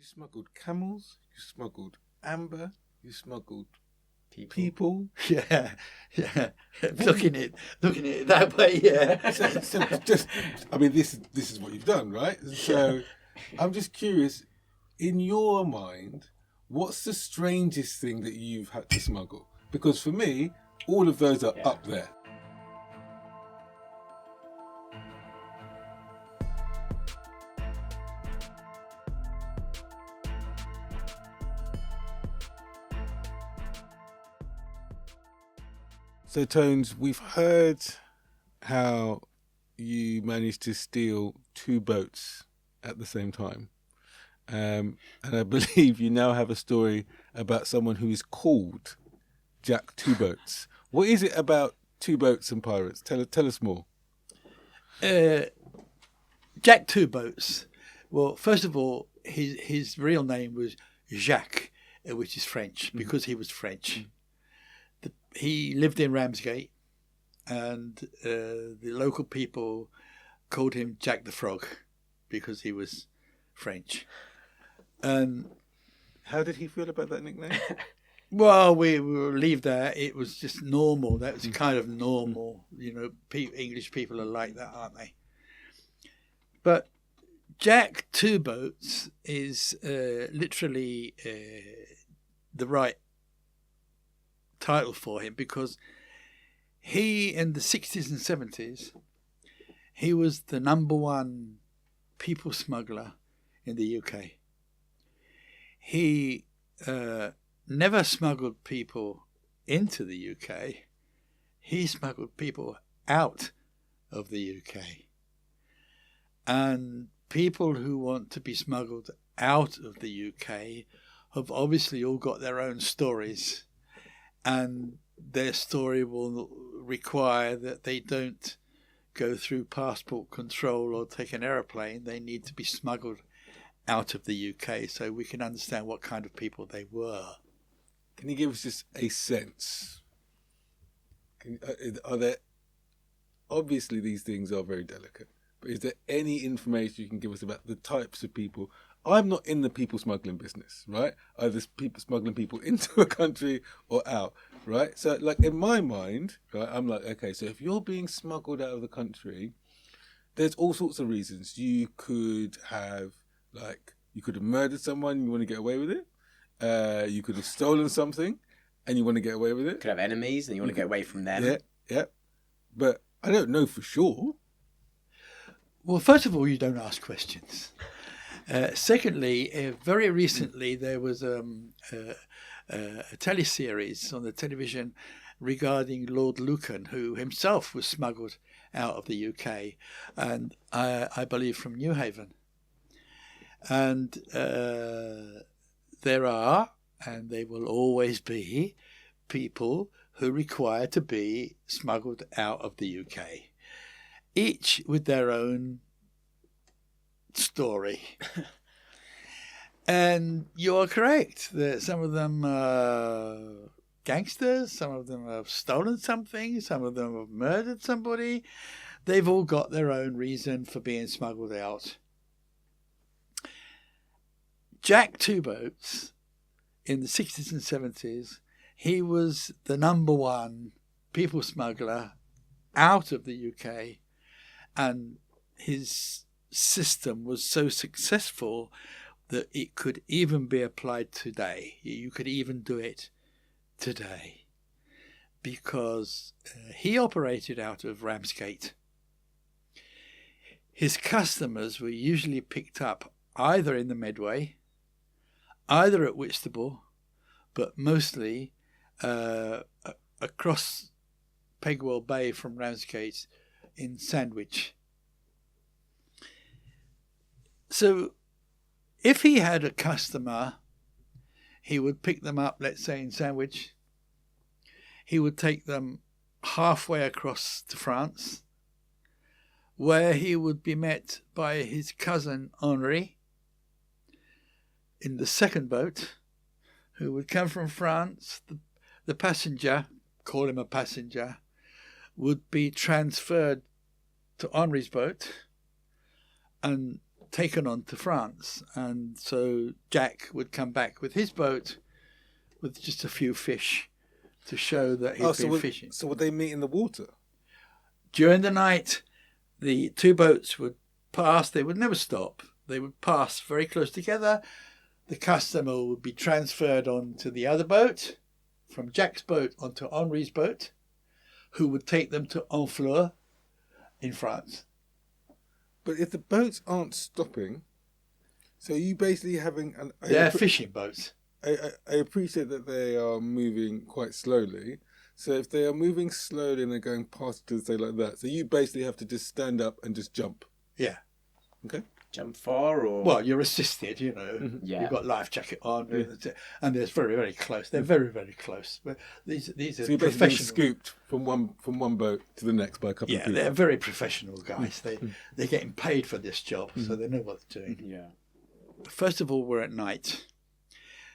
smuggled camels, you smuggled amber, you smuggled People. people. Yeah. Looking at it that way, yeah. This is what you've done, right? So I'm just curious, in your mind, what's the strangest thing that you've had to smuggle? Because for me, all of those are up there. So, Tonz, we've heard how you managed to steal 2 boats at the same time. And I believe you now have a story about someone who is called Jack Two Boats. What is it about 2 boats and pirates? Tell us more. Jack Two Boats. Well, first of all, his real name was Jacques, which is French, because he was French. He lived in Ramsgate, and the local people called him Jack the Frog because he was French. And how did he feel about that nickname? Well, we will leave that. It was just normal. That was kind of normal. You know, English people are like that, aren't they? But Jack Two Boats is literally the right title for him, because he, in the 60s and 70s, he was the number one people smuggler in the UK. He never smuggled people into the UK. He smuggled people out of the UK. And people who want to be smuggled out of the UK have obviously all got their own stories. And their story will require that they don't go through passport control or take an aeroplane. They need to be smuggled out of the UK so we can understand what kind of people they were. Can you give us just a sense? Are there, obviously these things are very delicate, but is there any information you can give us about the types of people? I'm not in the people smuggling business, right? Either people smuggling people into a country or out, right? So, like, in my mind, right, I'm like, okay, so if you're being smuggled out of the country, there's all sorts of reasons. You could have, you could have murdered someone, you want to get away with it. You could have stolen something and you want to get away with it. You could have enemies and you want to get away from them. Yeah. But I don't know for sure. Well, first of all, you don't ask questions. Secondly, very recently there was a teleseries on the television regarding Lord Lucan, who himself was smuggled out of the UK, and I believe from Newhaven. And there are, and they will always be, people who require to be smuggled out of the UK, each with their own story. And you are correct that some of them are gangsters, some of them have stolen something, some of them have murdered somebody. They've all got their own reason for being smuggled out. Jack Two Boats, in the 60s and 70s, he was the number one people smuggler out of the UK, and his system was so successful that it could even be applied today. You could even do it today, because he operated out of Ramsgate. His customers were usually picked up either in the Medway, either at Whitstable, but mostly across Pegwell Bay from Ramsgate in Sandwich. So if he had a customer, he would pick them up, let's say in Sandwich. He would take them halfway across to France, where he would be met by his cousin Henri in the second boat, who would come from France. The passenger, call him a passenger, would be transferred to Henri's boat, and taken on to France. And so Jack would come back with his boat with just a few fish to show that he'd been fishing. So would they meet in the water? During the night, the two boats would pass. They would never stop. They would pass very close together. The customer would be transferred onto the other boat, from Jack's boat onto Henri's boat, who would take them to Honfleur in France. But if the boats aren't stopping, so you basically having They're fishing boats. I appreciate that they are moving quite slowly. So if they are moving slowly and they're going past to say like that, so you basically have to just stand up and just jump. Yeah. Okay. Jump far or? Well, you're assisted, you know. Mm-hmm. Yeah. You've got life jacket on, and they're very, very close. They're very, very close. But these are So you're basically being professional. scooped from one boat to the next by a couple of Yeah, people. they're very professional guys. They're getting paid for this job, so they know what they're doing. Yeah. First of all, we're at night.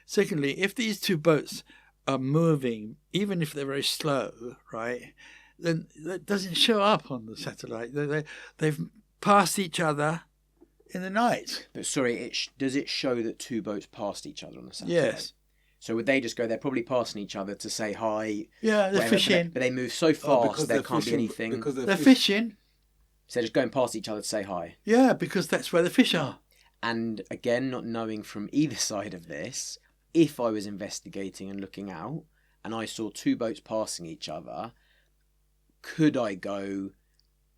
Secondly, if these two boats are moving, even if they're very slow, right, then that doesn't show up on the satellite. They've passed each other in the night. But sorry, does it show that two boats passed each other on the satellite? Yes. So would they just go? They're probably passing each other to say hi. Yeah, they're whatever, fishing. But they move so fast there can't be anything. Because They're fishing. So they're just going past each other to say hi. Yeah, because that's where the fish are. And again, not knowing from either side of this, if I was investigating and looking out and I saw two boats passing each other, could I go,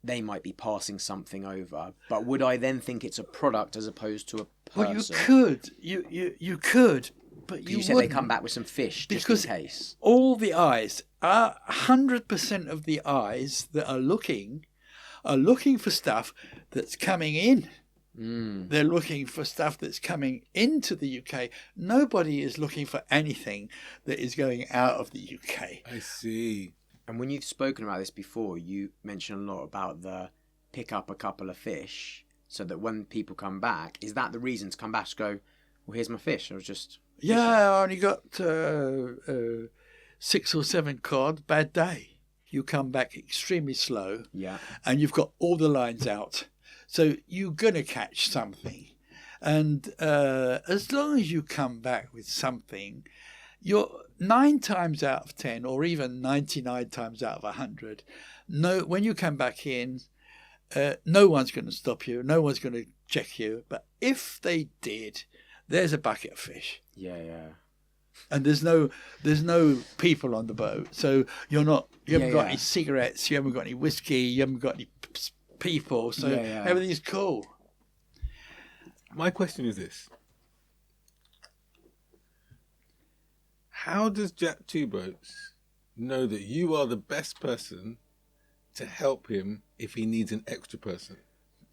they might be passing something over, but would I then think it's a product as opposed to a person? Well, you could. You could, but you said wouldn't. they come back with some fish just Because in case. all the eyes, 100% of the eyes that are looking for stuff that's coming in. They're looking for stuff that's coming into the UK. Nobody is looking for anything that is going out of the UK. I see. And when you've spoken about this before, you mentioned a lot about the pick up a couple of fish so that when people come back, is that the reason to come back to go, well, here's my fish? I was just... Yeah, I only got 6 or 7 cod, bad day. You come back extremely slow. Yeah. And you've got all the lines out. So you're going to catch something. And as long as you come back with something, you're 9 times out of 10, or even 99 times out of 100, when you come back in, no one's going to stop you. No one's going to check you. But if they did, there's a bucket of fish. Yeah, yeah. And there's no people on the boat. So you haven't got any cigarettes, you haven't got any whiskey, you haven't got any people, so everything's cool. My question is this: how does Jack Two Boats know that you are the best person to help him if he needs an extra person?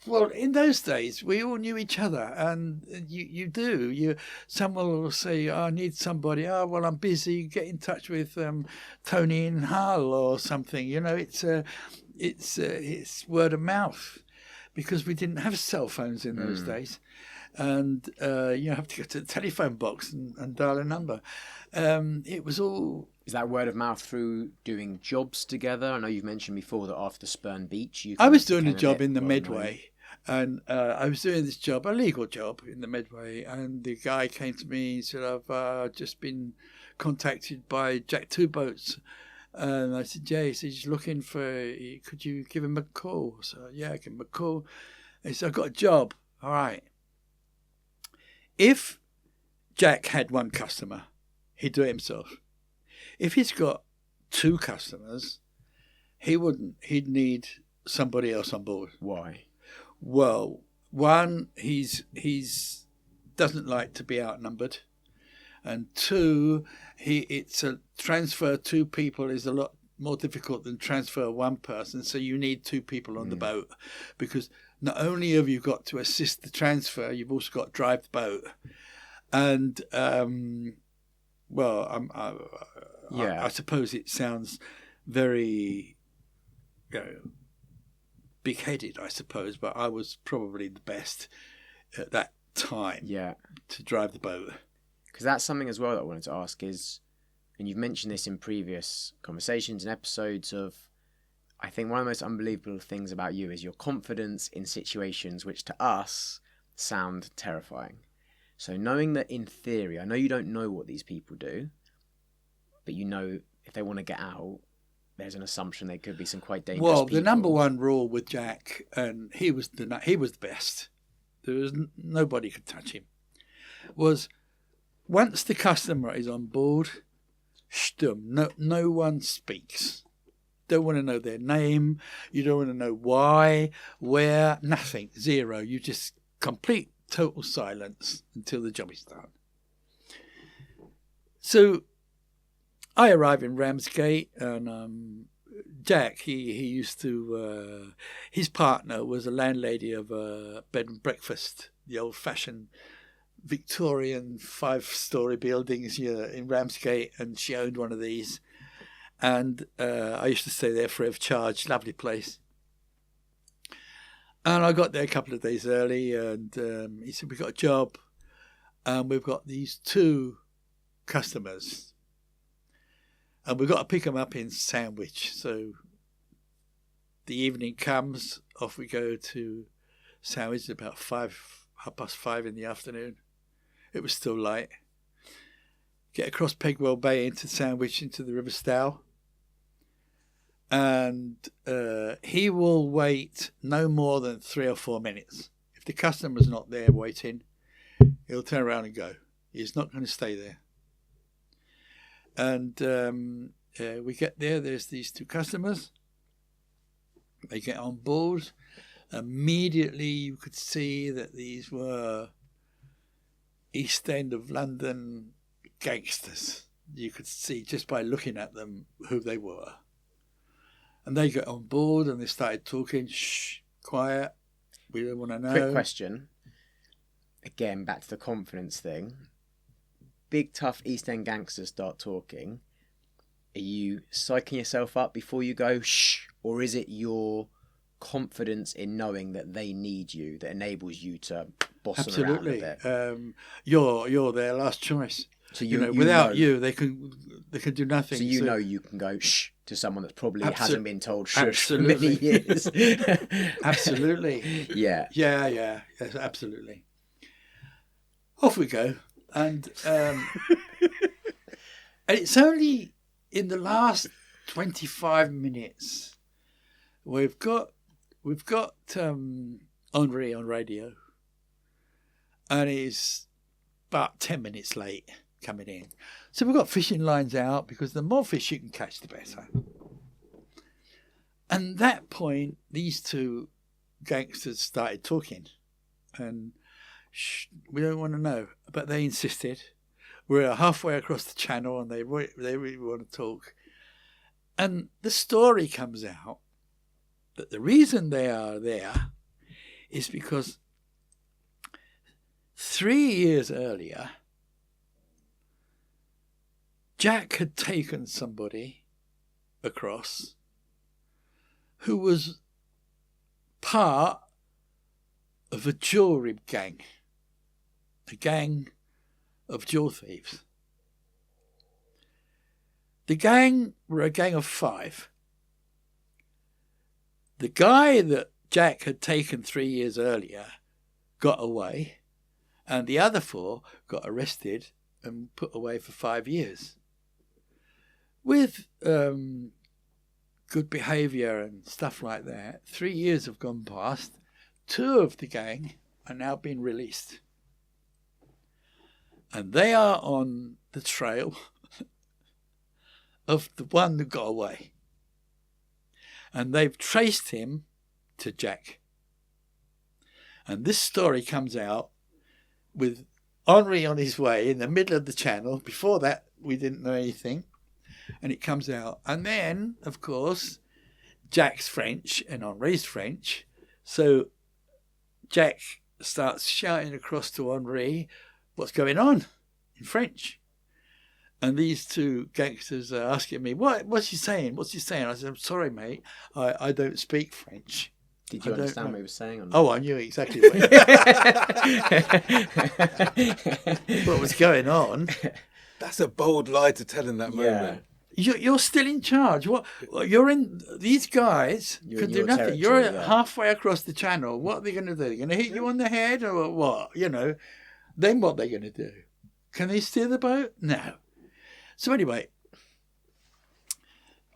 Well, in those days, we all knew each other, and you do. Someone will say, oh, I need somebody. Oh, well, I'm busy. Get in touch with Tony in Hull or something. You know, it's word of mouth, because we didn't have cell phones in those days. And you have to go to the telephone box and dial a number. It was all... Is that word of mouth through doing jobs together? I know you've mentioned before that after Spurn Beach... I was doing a job in the Medway. And I was doing this job, a legal job in the Medway. And the guy came to me and said, I've just been contacted by Jack Two Boats. And I said, yeah. He said, he's looking for... Could you give him a call? So, yeah, I give him a call. He said, I've got a job. All right. If Jack had one customer, he'd do it himself. If he's got 2 customers, he wouldn't. He'd need somebody else on board. Why? Well, one, he's doesn't like to be outnumbered, and 2, it's a transfer 2 people is a lot more difficult than transfer 1 person. So you need 2 people on the boat, because not only have you got to assist the transfer, you've also got to drive the boat. And I suppose it sounds very, big-headed, I suppose, but I was probably the best at that time to drive the boat. Because that's something as well that I wanted to ask is, and you've mentioned this in previous conversations and episodes of, I think one of the most unbelievable things about you is your confidence in situations which to us sound terrifying. So knowing that in theory, I know you don't know what these people do, but you know if they want to get out, there's an assumption there could be some quite dangerous Well, people. the number one rule with Jack, and he was the best. There was nobody could touch him. Was once the customer is on board, stumm. No one speaks. Don't want to know their name. You don't want to know why, where, nothing, zero. You just complete total silence until the job is done. So I arrive in Ramsgate, and Jack, he used to, his partner was a landlady of a bed and breakfast, the old-fashioned Victorian 5-story buildings here in Ramsgate, and she owned one of these. And I used to stay there free of charge. Lovely place. And I got there a couple of days early, and he said, "We've got a job, and we've got these 2 customers, and we've got to pick them up in Sandwich." So the evening comes, off we go to Sandwich, about 5:30 in the afternoon. It was still light. Get across Pegwell Bay into Sandwich, into the River Stour. And he will wait no more than 3 or 4 minutes. If the customer's not there waiting, he'll turn around and go. He's not going to stay there. And we get there, there's these 2 customers. They get on board. Immediately you could see that these were East End of London gangsters. You could see just by looking at them who they were. And they got on board and they started talking. Shh, quiet. We don't want to know. Quick question. Again, back to the confidence thing. Big, tough East End gangsters start talking. Are you psyching yourself up before you go, shh? Or is it your confidence in knowing that they need you that enables you to boss them around a bit? You're their last choice. So without you, they can do nothing. So you know you can go shh to someone that probably hasn't been told shush for absolutely. many years. Absolutely. Yeah. Yeah. Yes, absolutely. Off we go, and it's only in the last 25 minutes we've got Henri on radio, and he's about 10 minutes late coming in. So we've got fishing lines out, because the more fish you can catch, the better. And at that point, these 2 gangsters started talking, and we don't want to know, but they insisted. We're halfway across the channel, and they really want to talk. And the story comes out that the reason they are there is because 3 years earlier, Jack had taken somebody across who was part of a jewellery gang, a gang of jewel thieves. The gang were a gang of 5. The guy that Jack had taken 3 years earlier got away, and the other 4 got arrested and put away for 5 years. With good behaviour and stuff like that, 3 years have gone past. 2 of the gang are now being released. And they are on the trail of the one that got away. And they've traced him to Jack. And this story comes out with Henri on his way in the middle of the channel. Before that, we didn't know anything. And it comes out. And then, of course, Jack's French and Henri's French. So Jack starts shouting across to Henri, what's going on in French? And these 2 gangsters are asking me, what's he saying? What's he saying? I said, I'm sorry, mate. I don't speak French. Did you understand what he was saying? Or not? Oh, I knew exactly what was going on. That's a bold lie to tell in that moment. You're still in charge. What you're in? These guys You're can in do your nothing. You're territory, yeah. halfway across the channel. What are they going to do? They're going to hit you on the head or what? Then what they're going to do? Can they steer the boat? No. So anyway,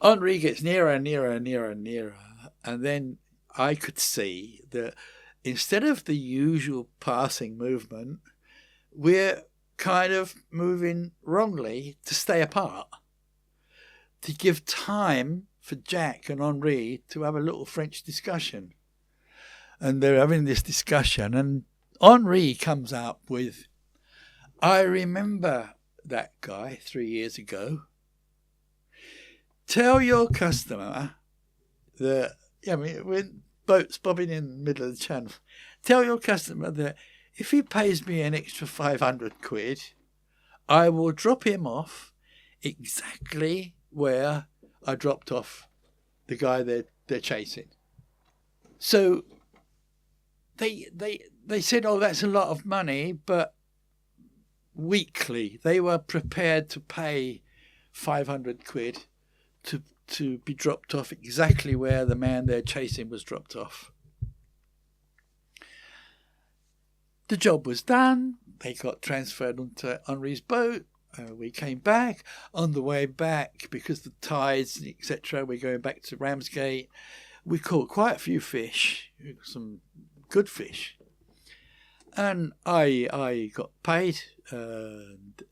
Henri gets nearer and nearer and nearer and nearer, and then I could see that instead of the usual passing movement, we're kind of moving wrongly to stay apart, to give time for Jack and Henri to have a little French discussion. And they're having this discussion, and Henri comes up with, I remember that guy 3 years ago. Tell your customer that, when boats bobbing in the middle of the channel, tell your customer that if he pays me an extra 500 quid, I will drop him off exactly where I dropped off the guy they're chasing. So they said, oh, that's a lot of money, but weekly they were prepared to pay 500 quid to be dropped off exactly where the man they're chasing was dropped off. The job was done. They got transferred onto Henri's boat. We came back. On the way back, because the tides, etc., we're going back to Ramsgate. We caught quite a few fish, some good fish. And I got paid, and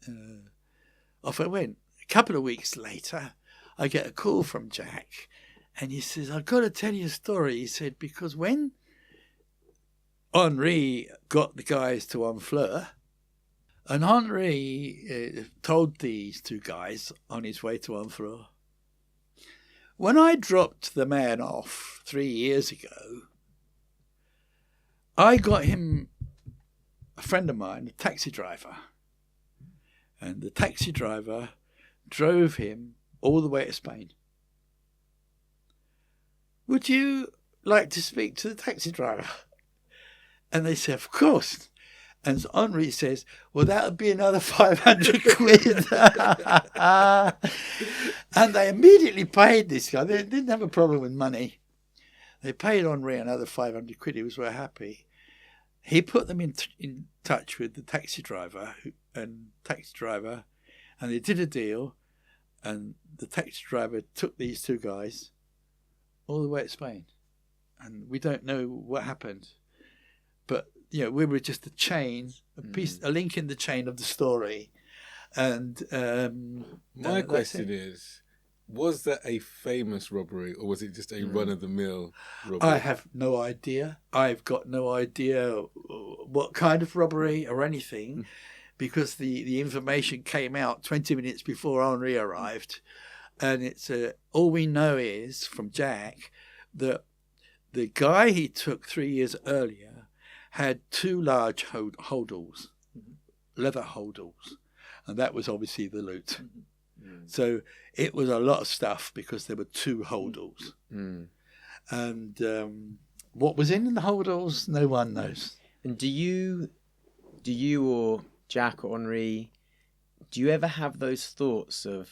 off I went. A couple of weeks later, I get a call from Jack, and he says, I've got to tell you a story. He said, because when Henri got the guys to Honfleur, and Henri told these two guys on his way to Honfleur, when I dropped the man off 3 years ago, I got him, a friend of mine, a taxi driver, and the taxi driver drove him all the way to Spain. Would you like to speak to the taxi driver? And they said, of course. And Henri says, well, that would be another 500 quid. And they immediately paid this guy. They didn't have a problem with money. They paid Henri another 500 quid. He was very happy. He put them in touch with the taxi driver, and they did a deal. And the taxi driver took these two guys all the way to Spain. And we don't know what happened. But, we were just a chain, a link in the chain of the story. And my question is, was that a famous robbery, or was it just a run-of-the-mill robbery? I have no idea. I've got no idea what kind of robbery or anything. Because the information came out 20 minutes before Henri arrived. And it's all we know is from Jack that the guy he took 3 years earlier had two large holdalls, leather holdalls. And that was obviously the loot. So it was a lot of stuff because there were two holdalls. And what was in the holdalls, no one knows. And do you or Jack or Henri, do you ever have those thoughts of,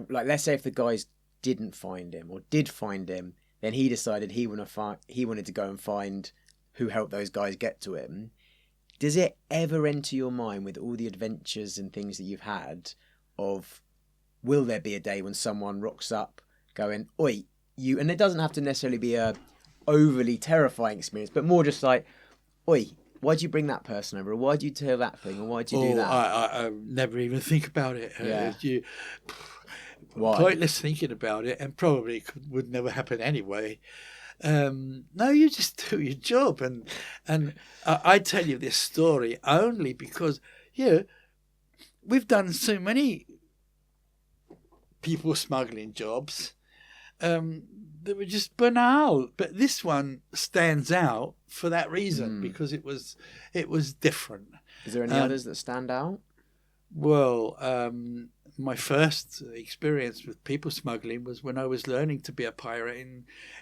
like, let's say if the guys didn't find him or did find him, then he decided he wanted to go and find who helped those guys get to him. Does it ever enter your mind, with all the adventures and things that you've had, of will there be a day when someone rocks up going, oi, you, and it doesn't have to necessarily be a overly terrifying experience, but more just like, oi, why'd you bring that person over? Or why'd you tell that thing? Or why'd you do that? I never even think about it. Yeah. Why? Pointless thinking about it, and probably would never happen anyway. No, you just do your job. And I tell you this story only because, we've done so many people smuggling jobs that were just banal. But this one stands out for that reason, because it was different. Is there any others that stand out? Well, my first experience with people smuggling was when I was learning to be a pirate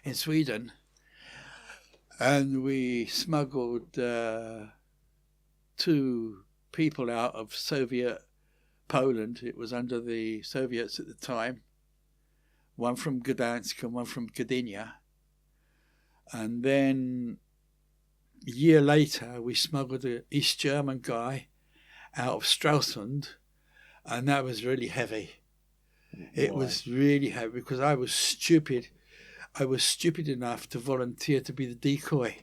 in Sweden. And we smuggled 2 people out of Soviet Poland. It was under the Soviets at the time. One from Gdansk and one from Gdynia. And then a year later, we smuggled an East German guy out of Stralsund, and that was really heavy. It was really heavy because I was stupid. I was stupid enough to volunteer to be the decoy.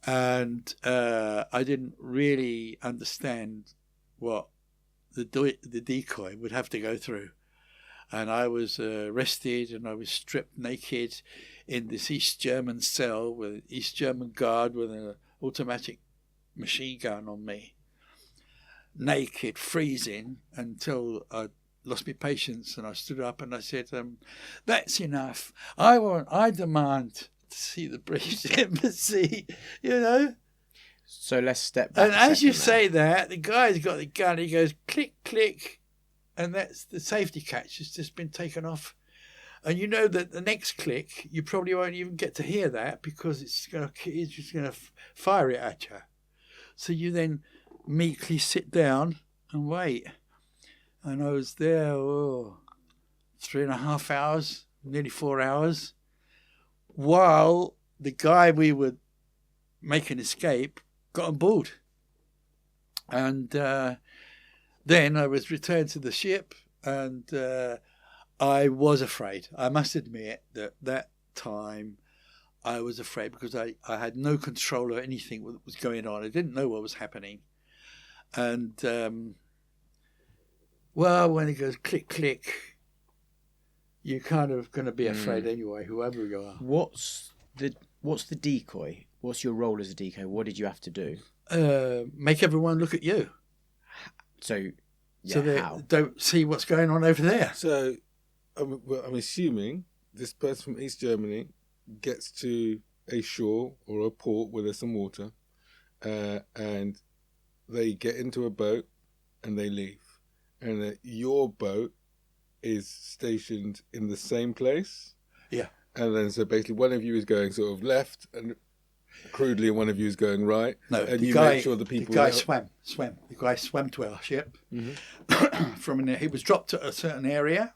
And I didn't really understand what the decoy would have to go through. And I was arrested and I was stripped naked in this East German cell with an East German guard with an automatic machine gun on me. Naked, freezing, until I lost my patience and I stood up and I said, that's enough. I demand to see the British embassy, you know. So let's step back. And as you say that, the guy's got the gun, he goes click, click, and that's the safety catch has just been taken off. And you know that the next click, you probably won't even get to hear that because it's just going to fire it at you. So you then meekly sit down and wait. And I was there 3.5 hours, nearly 4 hours, while the guy we would make an escape got on board. And then I was returned to the ship, and I was afraid. I must admit that time I was afraid because I had no control of anything that was going on. I didn't know what was happening. And, well, when it goes click, click, you're kind of going to be afraid anyway, whoever you are. What's the decoy? What's your role as a decoy? What did you have to do? Make everyone look at you. So they how? don't see what's going on over there. So I'm assuming this person from East Germany gets to a shore or a port where there's some water, and they get into a boat and they leave. And your boat is stationed in the same place. Yeah. And then so basically one of you is going sort of left and crudely and one of you is going right. No, and the guy, make sure the people... The guy swam. The guy swam to our ship. Mm-hmm. From in there. He was dropped at a certain area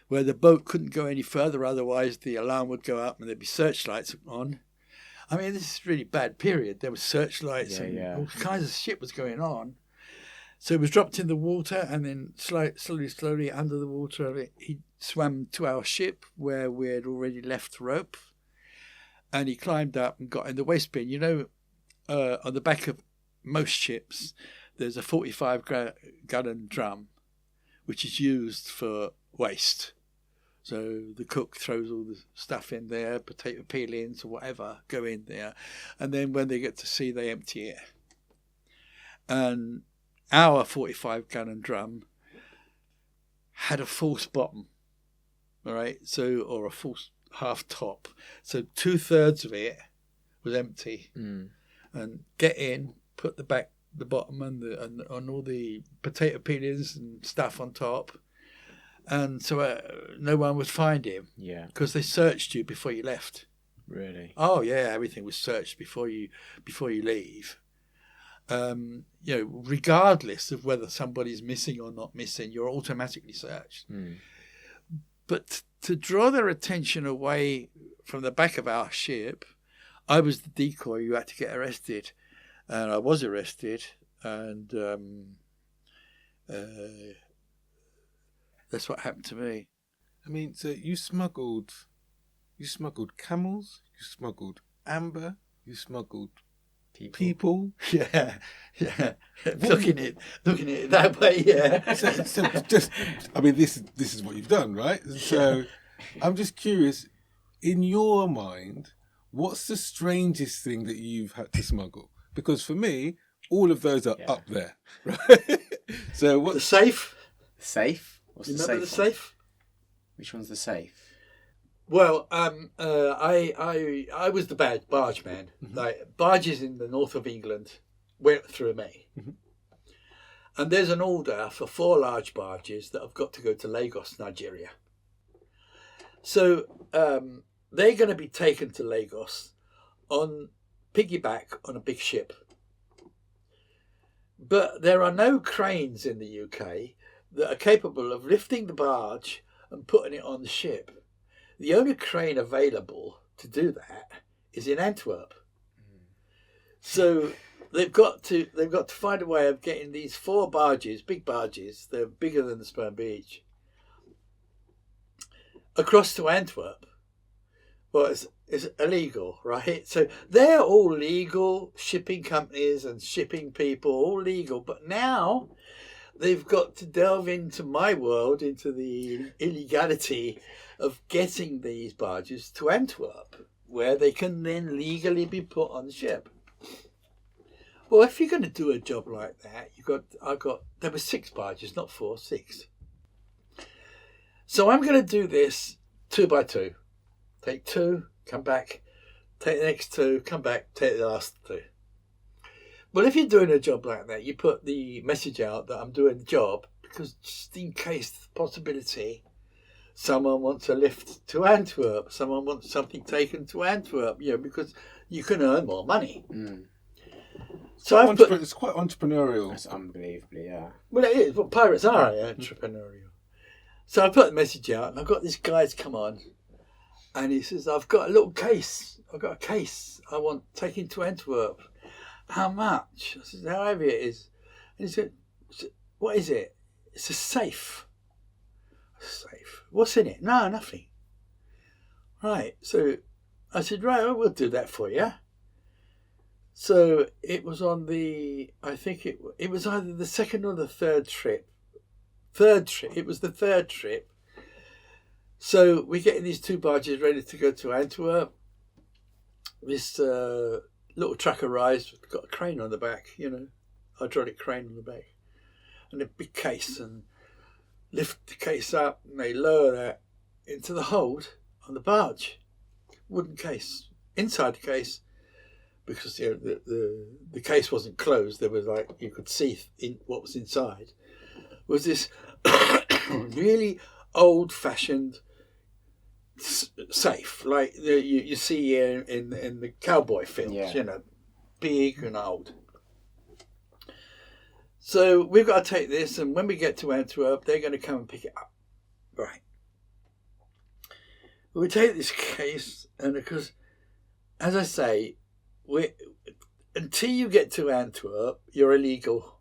where the boat couldn't go any further, otherwise the alarm would go up and there'd be searchlights on. I mean, this is a really bad period. There were searchlights all kinds of shit was going on. So he was dropped in the water and then slowly under the water, he swam to our ship where we had already left rope. And he climbed up and got in the waste bin. You know, on the back of most ships, there's a 45-gallon drum, which is used for waste. So the cook throws all the stuff in there, potato peelings or whatever, go in there. And then when they get to sea, they empty it. And our 45-gallon drum had a false bottom, all right? So, or a false half top. So 2/3 of it was empty. And get in, put the bottom and all the potato peelings and stuff on top. And so no one would find him. Yeah. Because they searched you before you left. Really? Oh yeah, everything was searched before you leave. You know, regardless of whether somebody's missing or not missing, you're automatically searched. But to draw their attention away from the back of our ship, I was the decoy who had to get arrested. And I was arrested, and that's what happened to me. I mean, so you smuggled camels, you smuggled amber, you smuggled people. Yeah. looking at it that way, yeah. So just, I mean, this is what you've done, right? So I'm just curious, in your mind, what's the strangest thing that you've had to smuggle? Because for me, all of those are up there, right? So what's the safe? Safe? What's you the remember safe? The safe? Which one's the safe? Well, I was the barge man. Like barges in the north of England went through me, and there's an order for 4 large barges that have got to go to Lagos, Nigeria. So they're going to be taken to Lagos on piggyback on a big ship. But there are no cranes in the UK that are capable of lifting the barge and putting it on the ship. The only crane available to do that is in Antwerp. So they've got to find a way of getting these 4 barges, big barges, they're bigger than the Sperm Beach, across to Antwerp. Well, it's illegal, right? So they're all legal, shipping companies and shipping people, all legal. But now they've got to delve into my world, into the illegality of getting these barges to Antwerp, where they can then legally be put on the ship. Well, if you're going to do a job like that, there were 6 barges, not 4, 6. So I'm going to do this 2 by 2. Take 2, come back, take the next 2, come back, take the last 2. Well, if you're doing a job like that, you put the message out that I'm doing the job, because just in case the possibility someone wants a lift to Antwerp, someone wants something taken to Antwerp, because you can earn more money. Mm. So it's quite entrepreneurial. That's unbelievably, yeah. Well, it is. Well, pirates are entrepreneurial. So I put the message out, and I've got this guy's come on, and he says, I've got a little case. I've got a case I want taken to Antwerp. How much? I said, how heavy it is. And he said, what is it? It's a safe. A safe. What's in it? No, nothing. Right. So I said, right, well, we'll do that for you. So it was on I think it was either the second or the third trip. It was the third trip. So we're getting these 2 barges ready to go to Antwerp. This little truck arrives, got a crane on the back, hydraulic crane on the back, and a big case, and lift the case up, and they lower that into the hold on the barge. Wooden case. Inside the case, because the case wasn't closed, there was you could see what was inside, was this really old-fashioned safe, like you see in the cowboy films, big and old. So we've got to take this, and when we get to Antwerp, they're going to come and pick it up. Right. We take this case, and because, as I say, until you get to Antwerp, you're illegal.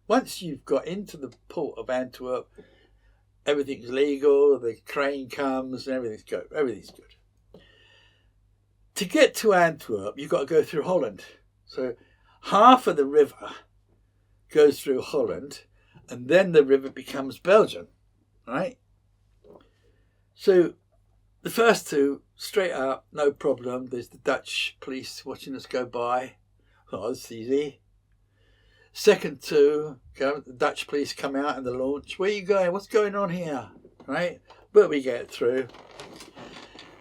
Once you've got into the port of Antwerp, everything's legal, the crane comes, and everything's good. To get to Antwerp, you've got to go through Holland. So half of the river goes through Holland, and then the river becomes Belgian, right? So the first 2, straight up, no problem. There's the Dutch police watching us go by. Oh, that's easy. Second 2, the Dutch police come out in the launch. Where are you going? What's going on here? Right? But we get through.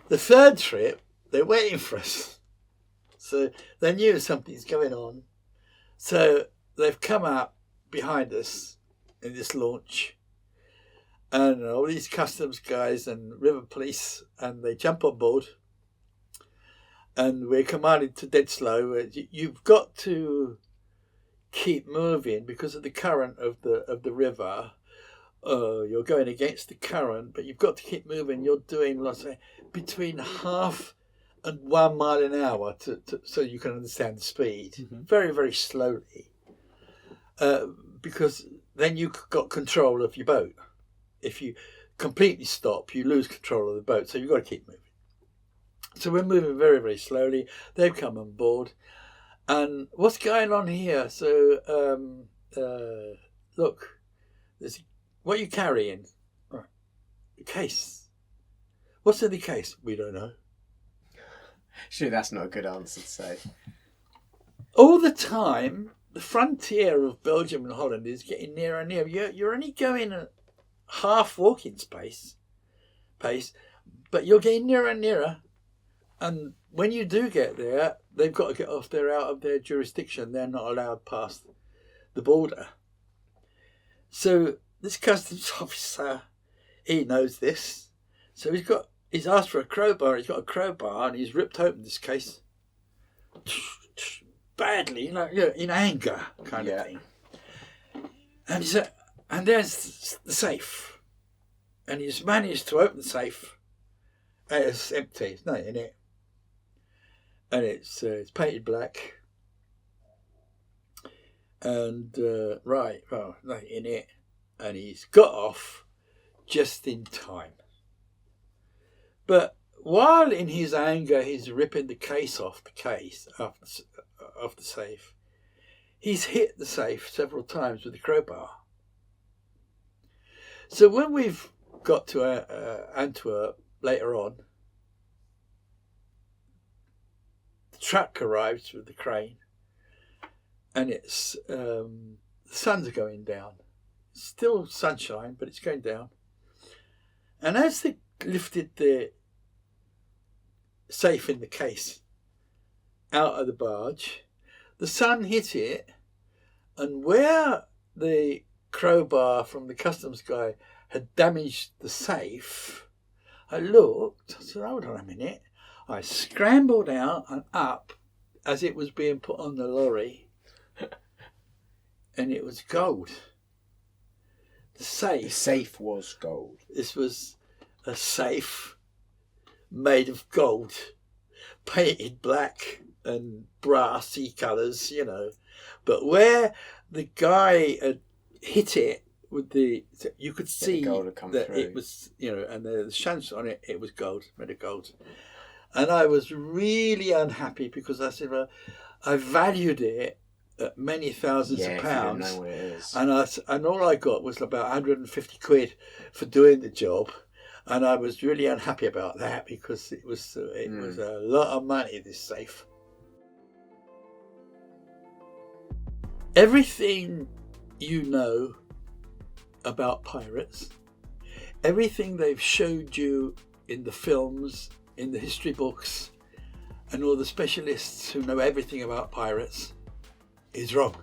The third trip, they're waiting for us. So they knew something's going on. So they've come up behind us in this launch. And all these customs guys and river police, and they jump on board. And we're commanded to dead slow. You've got to keep moving because of the current of the river. You're going against the current, but you've got to keep moving. You're doing, let's say, between half and 1 mile an hour so you can understand the speed. Mm-hmm. Very, very slowly. Because then you've got control of your boat. If you completely stop, you lose control of the boat. So you've got to keep moving. So we're moving very, very slowly. They've come on board. And what's going on here? So, look, what are you carrying? Right. A case. What's in the case? We don't know. Sure, that's not a good answer to say. All the time, the frontier of Belgium and Holland is getting nearer and nearer. You're only going at half walking pace, but you're getting nearer and nearer. And when you do get there, they've got to get off. They're out of their jurisdiction. They're not allowed past the border. So this customs officer, he knows this. So he's asked for a crowbar. He's got a crowbar and he's ripped open this case badly, in anger kind of thing. And he said, and there's the safe. And he's managed to open the safe. And it's empty. There's nothing in it. And it's painted black. And nothing in it. And he's got off just in time. But while in his anger he's ripping the case off the safe, he's hit the safe several times with a crowbar. So when we've got to Antwerp later on, the truck arrives with the crane, and it's the sun's going down. Still sunshine, but it's going down. And as they lifted the safe in the case out of the barge, the sun hit it, and where the crowbar from the customs guy had damaged the safe, I looked, I said, hold on a minute. I scrambled out and up as it was being put on the lorry, and it was gold. The safe was gold. This was a safe made of gold, painted black and brassy colours, you know. But where the guy had hit it with you could see that it was, you know, and the shanks on it, it was gold, made of gold. And I was really unhappy because I said, well, I valued it at many thousands of pounds. You know what it is. And all I got was about 150 quid for doing the job. And I was really unhappy about that because it was a lot of money, this safe. Everything you know about pirates, everything they've showed you in the films, in the history books, and all the specialists who know everything about pirates is wrong.